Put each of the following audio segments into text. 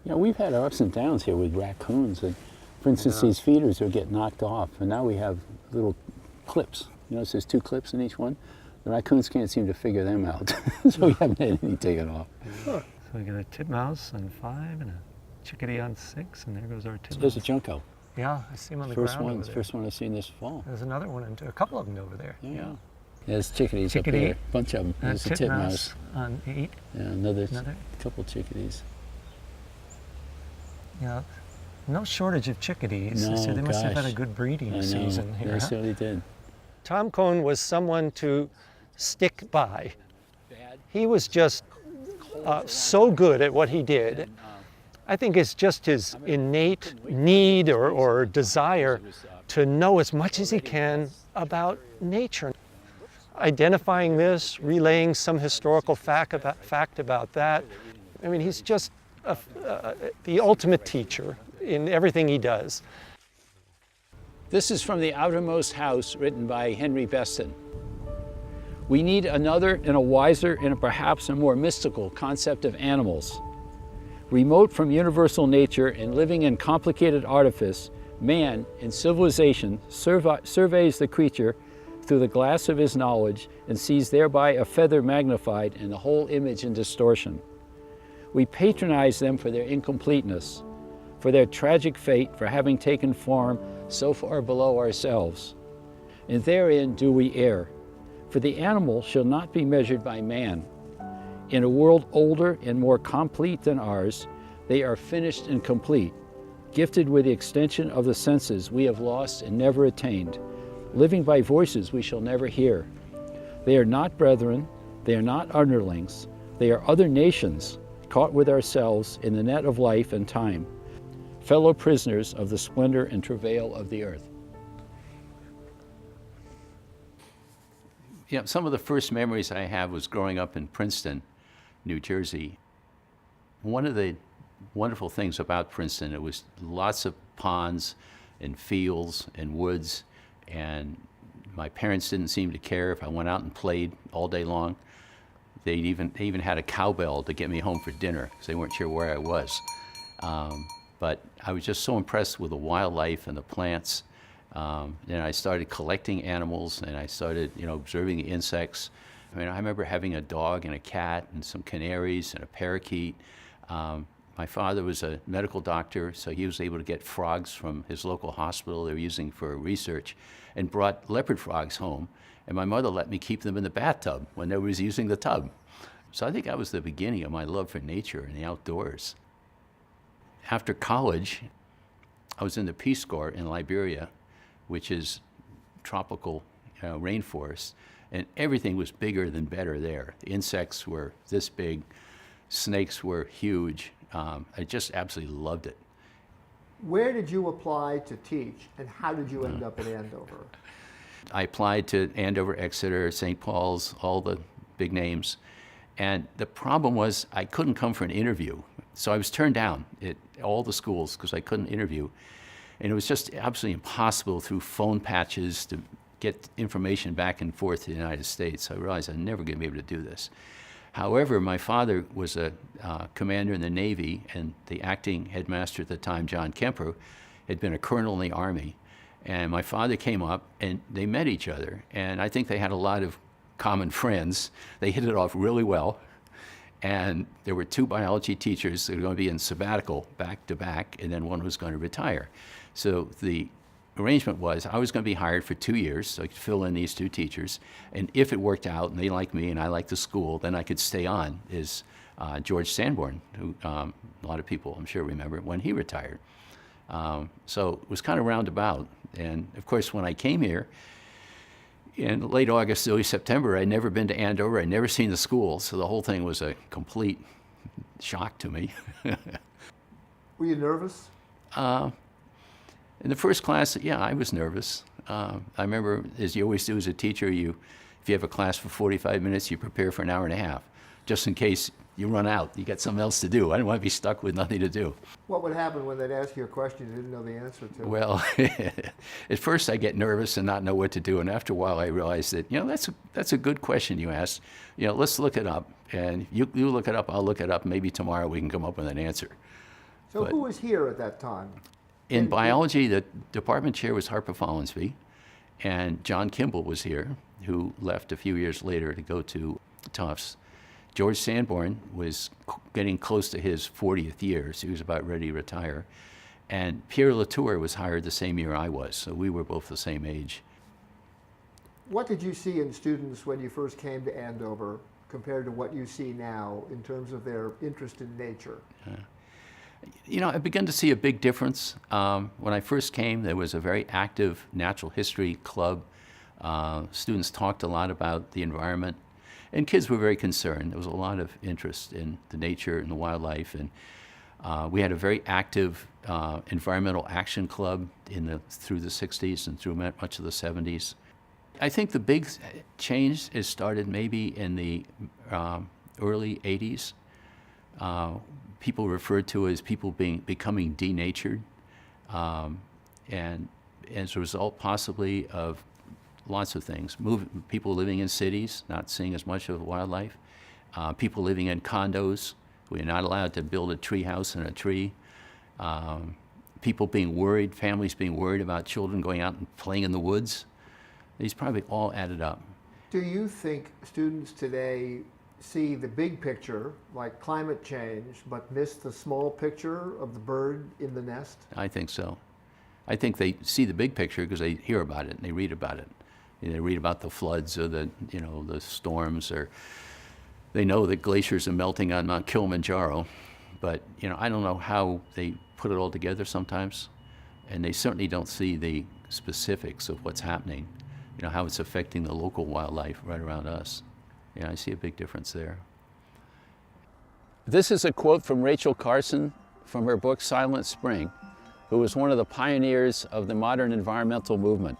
Yeah, we've had our ups and downs here with raccoons. And for instance, these feeders will get knocked off, and now we have little clips. You know, there's 2 clips in each one. The raccoons can't seem to figure them out, so we haven't had any taken off. Huh. So we got a titmouse on 5 and a chickadee on 6, and there goes our titmouse. There's a junco. Yeah, I see him on the ground over there. First one I've seen this fall. There's another one, a couple of them over there. Yeah. There's chickadees up there, a bunch of them. There's a titmouse on 8. Yeah, another couple chickadees. Yeah, no shortage of chickadees. No, so they must have had a good breeding season here. They certainly did. Tom Cohn was someone to stick by. He was just so good at what he did. I think it's just his innate need or desire to know as much as he can about nature. Identifying this, relaying some historical fact about that. I mean, he's just the ultimate teacher in everything he does. This is from The Outermost House, written by Henry Beston. We need another and a wiser and perhaps a more mystical concept of animals. Remote from universal nature and living in complicated artifice, man, in civilization, surveys the creature through the glass of his knowledge and sees thereby a feather magnified and the whole image in distortion. We patronize them for their incompleteness, for their tragic fate, for having taken form so far below ourselves. And therein do we err, for the animal shall not be measured by man. In a world older and more complete than ours, they are finished and complete, gifted with the extension of the senses we have lost and never attained, living by voices we shall never hear. They are not brethren, they are not underlings, they are other nations, caught with ourselves in the net of life and time, fellow prisoners of the splendor and travail of the earth. Yeah, some of the first memories I have was growing up in Princeton, New Jersey. One of the wonderful things about Princeton, it was lots of ponds and fields and woods, and my parents didn't seem to care if I went out and played all day long. They even had a cowbell to get me home for dinner because they weren't sure where I was. But I was just so impressed with the wildlife and the plants. Then I started collecting animals, and I started, observing the insects. I mean, I remember having a dog and a cat and some canaries and a parakeet. My father was a medical doctor, so he was able to get frogs from his local hospital they were using for research and brought leopard frogs home. And my mother let me keep them in the bathtub when they was using the tub. So I think that was the beginning of my love for nature and the outdoors. After college, I was in the Peace Corps in Liberia, which is tropical rainforest, and everything was bigger than better there. The insects were this big, snakes were huge. I just absolutely loved it. Where did you apply to teach, and how did you end up at Andover? I applied to Andover, Exeter, St. Paul's, all the big names. And the problem was I couldn't come for an interview. So I was turned down at all the schools because I couldn't interview. And it was just absolutely impossible through phone patches to get information back and forth to the United States. I realized I'm never going to be able to do this. However, my father was a commander in the Navy, and the acting headmaster at the time, John Kemper, had been a colonel in the Army. And my father came up, and they met each other. And I think they had a lot of common friends. They hit it off really well. And there were 2 biology teachers that were going to be in sabbatical back to back, and then one was going to retire. So the arrangement was I was going to be hired for 2 years, so I could fill in these 2 teachers. And if it worked out, and they liked me and I liked the school, then I could stay on as George Sanborn, who a lot of people I'm sure remember when he retired. So it was kind of roundabout. And of course, when I came here in late August, early September, I'd never been to Andover. I'd never seen the school. So the whole thing was a complete shock to me. Were you nervous? In the first class, yeah, I was nervous. I remember, as you always do as a teacher, if you have a class for 45 minutes, you prepare for an hour and a half, just in case you run out. You got something else to do. I didn't want to be stuck with nothing to do. What would happen when they'd ask you a question you didn't know the answer to? Well, at first I get nervous and not know what to do, and after a while I realized that, that's a good question you asked. Let's look it up, and you look it up, I'll look it up, maybe tomorrow we can come up with an answer. So But who was here at that time? in biology, the department chair was Harper Follansbee, and John Kimball was here, who left a few years later to go to Tufts. George Sanborn was getting close to his 40th year, so he was about ready to retire. And Pierre Latour was hired the same year I was, so we were both the same age. What did you see in students when you first came to Andover compared to what you see now in terms of their interest in nature? You know, I began to see a big difference. When I first came, there was a very active natural history club. Students talked a lot about the environment, and kids were very concerned. There was a lot of interest in the nature and the wildlife, and we had a very active environmental action club through the 60s and through much of the 70s. I think the big change has started maybe in the early 80s. People referred to as people becoming denatured, and as a result possibly of lots of things. People living in cities, not seeing as much of wildlife. People living in condos. We're not allowed to build a tree house in a tree. People being worried, families being worried about children going out and playing in the woods. These probably all added up. Do you think students today see the big picture, like climate change, but miss the small picture of the bird in the nest? I think so. I think they see the big picture because they hear about it and they read about it. They read about the floods or the storms, or they know that glaciers are melting on Mount Kilimanjaro. But I don't know how they put it all together sometimes, and they certainly don't see the specifics of what's happening. How it's affecting the local wildlife right around us. I see a big difference there. This is a quote from Rachel Carson from her book Silent Spring, who was one of the pioneers of the modern environmental movement.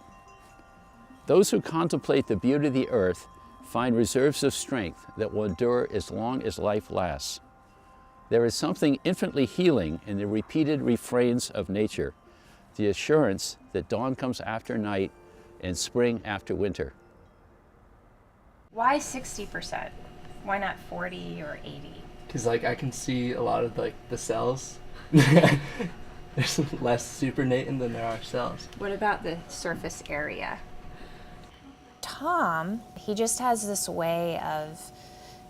Those who contemplate the beauty of the earth find reserves of strength that will endure as long as life lasts. There is something infinitely healing in the repeated refrains of nature, the assurance that dawn comes after night and spring after winter. Why 60%? Why not 40 or 80? Because I can see a lot of the cells. There's less supernatant than there are cells. What about the surface area? Tom, he just has this way of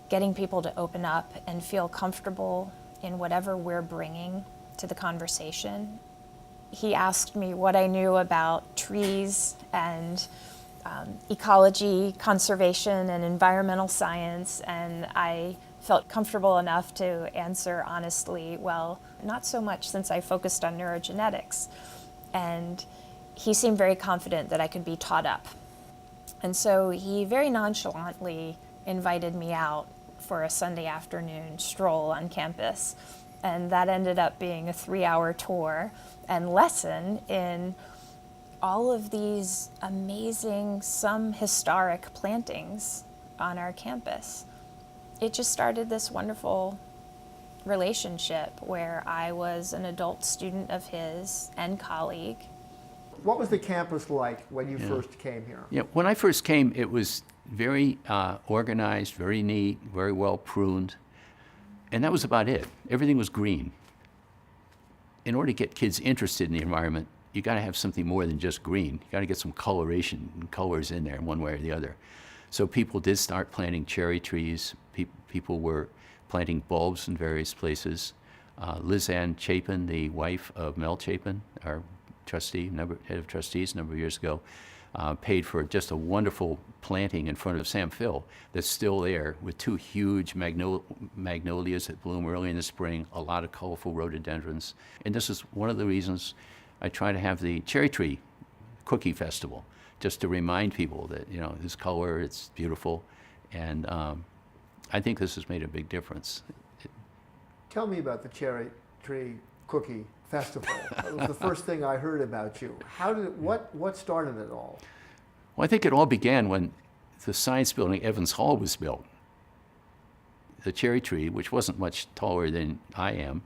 getting people to open up and feel comfortable in whatever we're bringing to the conversation. He asked me what I knew about trees and ecology, conservation, and environmental science, and I felt comfortable enough to answer honestly, well, not so much since I focused on neurogenetics. And he seemed very confident that I could be taught up. And so he very nonchalantly invited me out for a Sunday afternoon stroll on campus. And that ended up being a 3-hour tour and lesson in all of these amazing, some historic plantings on our campus. It just started this wonderful relationship where I was an adult student of his and colleague. What was the campus like when you first came here? Yeah, when I first came, it was very organized, very neat, very well pruned, and that was about it. Everything was green. In order to get kids interested in the environment, you got to have something more than just green. You got to get some coloration and colors in there in one way or the other. So people did start planting cherry trees. People were planting bulbs in various places. Liz Ann Chapin, the wife of Mel Chapin, our trustee, head of trustees a number of years ago, paid for just a wonderful planting in front of Sam Phil that's still there with 2 huge magnolias that bloom early in the spring, a lot of colorful rhododendrons. And this is one of the reasons I try to have the cherry tree cookie festival, just to remind people that, this color, it's beautiful. And I think this has made a big difference. Tell me about the cherry tree cookie festival. That was the first thing I heard about you. What started it all? Well, I think it all began when the science building, Evans Hall, was built. The cherry tree, which wasn't much taller than I am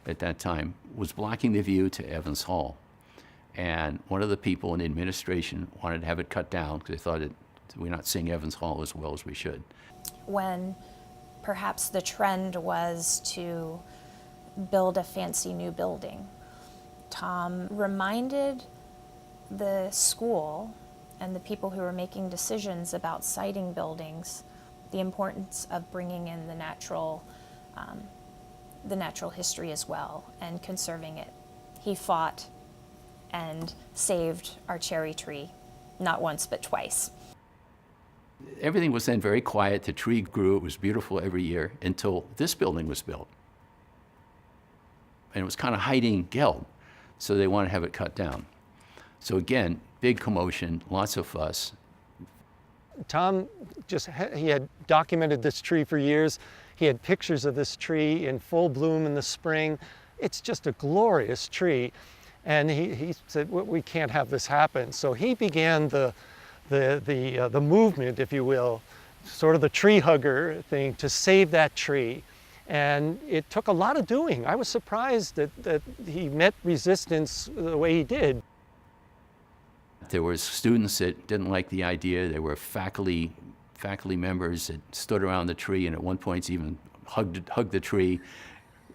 at that time, was blocking the view to Evans Hall. And one of the people in the administration wanted to have it cut down because they thought we're not seeing Evans Hall as well as we should. When perhaps the trend was to build a fancy new building. Tom reminded the school and the people who were making decisions about siting buildings the importance of bringing in the natural history as well and conserving it. He fought and saved our cherry tree, not once but twice. Everything was then very quiet. The tree grew. It was beautiful every year until this building was built. And it was kind of hiding Geld, so they wanted to have it cut down. So again, big commotion, lots of fuss. Tom he had documented this tree for years. He had pictures of this tree in full bloom in the spring. It's just a glorious tree. And he said, we can't have this happen. So he began the movement, if you will, sort of the tree hugger thing to save that tree. And it took a lot of doing. I was surprised that he met resistance the way he did. There were students that didn't like the idea. There were faculty members that stood around the tree and at one point even hugged the tree.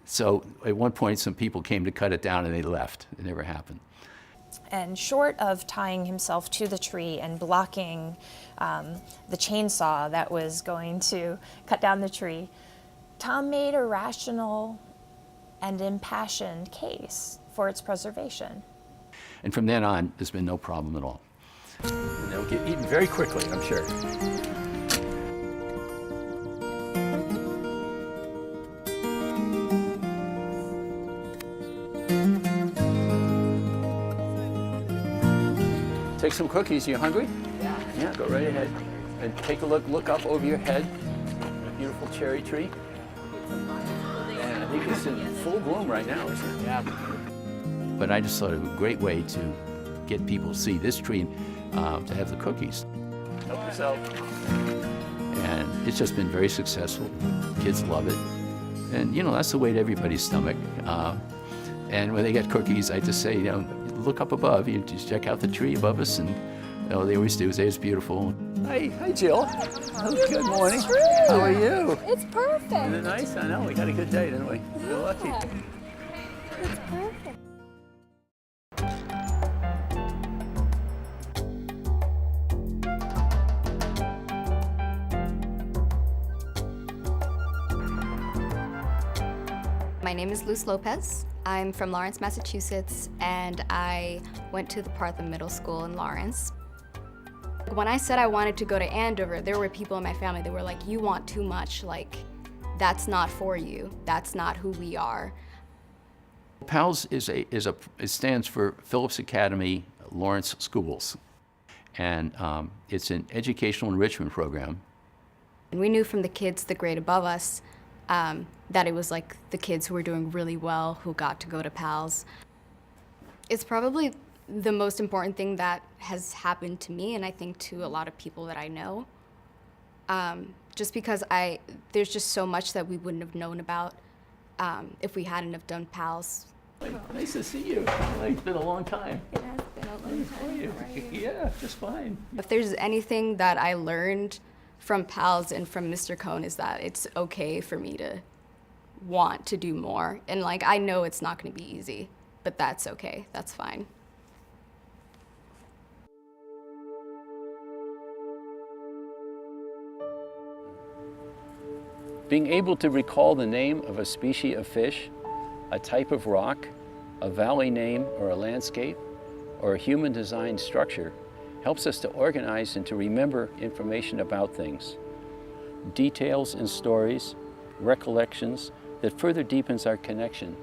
So at one point some people came to cut it down and they left. It never happened. And short of tying himself to the tree and blocking the chainsaw that was going to cut down the tree, Tom made a rational and impassioned case for its preservation. And from then on, there's been no problem at all. And they'll get eaten very quickly, I'm sure. Take some cookies. You hungry? Yeah. Yeah, go right ahead. And take a look up over your head. A beautiful cherry tree. And I think it's in full bloom right now, isn't it? Yeah. But I just thought it was a great way to get people to see this tree, to have the cookies. Help yourself. And it's just been very successful. Kids love it. And, you know, that's the way to everybody's stomach. And when they get cookies, I just say, you know, look up above. You just check out the tree above us, and all they always do is say it's beautiful. Hi, Jill. Good morning. How are you? It's perfect. Isn't it nice? I know. We had a good day, didn't we? You're lucky. It's perfect. My name is Luz Lopez. I'm from Lawrence, Massachusetts, and I went to the Partham Middle School in Lawrence. When I said I wanted to go to Andover, there were people in my family that were like, you want too much, like, that's not for you, that's not who we are. PALS it stands for Phillips Academy Lawrence Schools, and it's an educational enrichment program. And we knew from the kids the grade above us that it was like the kids who were doing really well who got to go to PALS. It's probably the most important thing that has happened to me, and I think to a lot of people that I know. Just because there's just so much that we wouldn't have known about if we hadn't have done PALS. Nice to see you. It's been a long time. It has been a long time. How are you? Yeah, just fine. If there's anything that I learned from PALS and from Mr. Cohn is that it's okay for me to want to do more. And like, I know it's not gonna be easy, but that's okay, that's fine. Being able to recall the name of a species of fish, a type of rock, a valley name or a landscape, or a human-designed structure helps us to organize and to remember information about things. Details and stories, recollections that further deepens our connection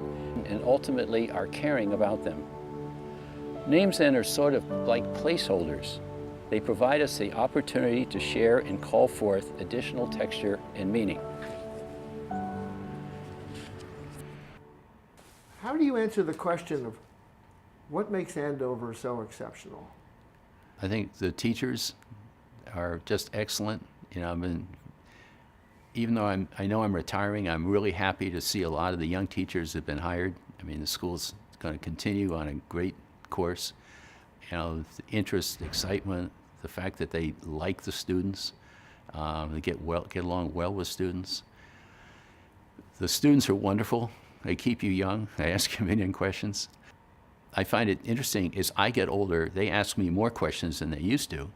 and ultimately our caring about them. Names then are sort of like placeholders. They provide us the opportunity to share and call forth additional texture and meaning. How do you answer the question of what makes Andover so exceptional? I think the teachers are just excellent. You know, even though I know I'm retiring, I'm really happy to see a lot of the young teachers that have been hired. I mean, the school's going to continue on a great course. You know, the interest, excitement, the fact that they like the students, they get along well with students. The students are wonderful. They keep you young. They ask you a million questions. I find it interesting as I get older, they ask me more questions than they used to.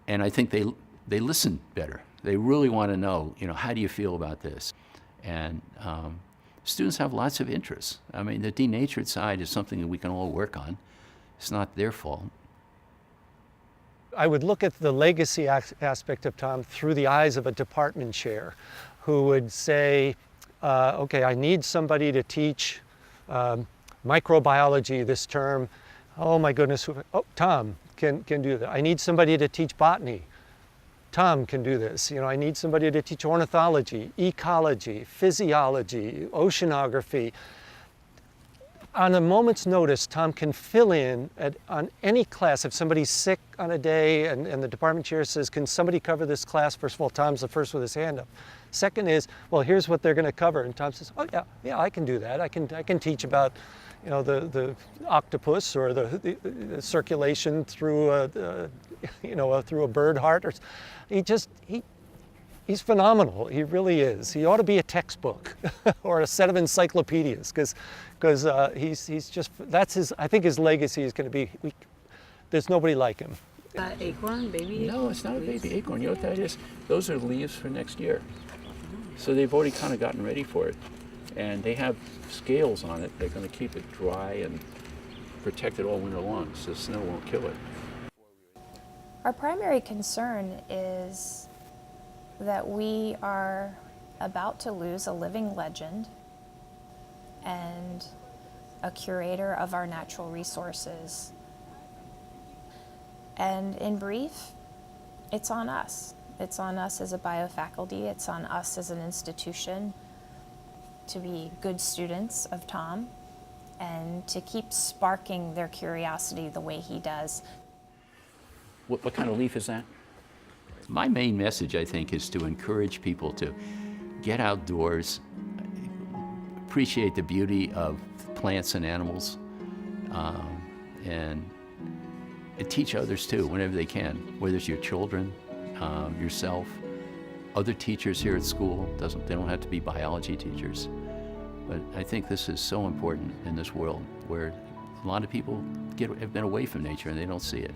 And I think they listen better. They really want to know, how do you feel about this? And students have lots of interests. I mean, the denatured side is something that we can all work on. It's not their fault. I would look at the legacy aspect of Tom through the eyes of a department chair who would say, okay, I need somebody to teach microbiology this term. Oh my goodness, Tom can do that. I need somebody to teach botany. Tom can do this. I need somebody to teach ornithology, ecology, physiology, oceanography. On a moment's notice, Tom can fill in on any class. If somebody's sick on a day and the department chair says, can somebody cover this class? First of all, Tom's the first with his hand up. Second is, well, here's what they're going to cover. And Tom says, oh yeah, I can do that. I can teach about, the octopus or the circulation through through a bird heart. Or he's phenomenal. He really is. He ought to be a textbook or a set of encyclopedias because he's just, I think his legacy is going to be, there's nobody like him. Acorn, baby? No, it's not a baby acorn. You know what that is? Those are leaves for next year. So they've already kind of gotten ready for it. And they have scales on it. They're going to keep it dry and protect it all winter long so the snow won't kill it. Our primary concern is that we are about to lose a living legend and a curator of our natural resources. And in brief, it's on us. It's on us as a biofaculty. It's on us as an institution to be good students of Tom and to keep sparking their curiosity the way he does. What kind of leaf is that? My main message, I think, is to encourage people to get outdoors, appreciate the beauty of plants and animals, and teach others too, whenever they can, whether it's your children, yourself, other teachers here at school. They don't have to be biology teachers. But I think this is so important in this world where a lot of people have been away from nature and they don't see it.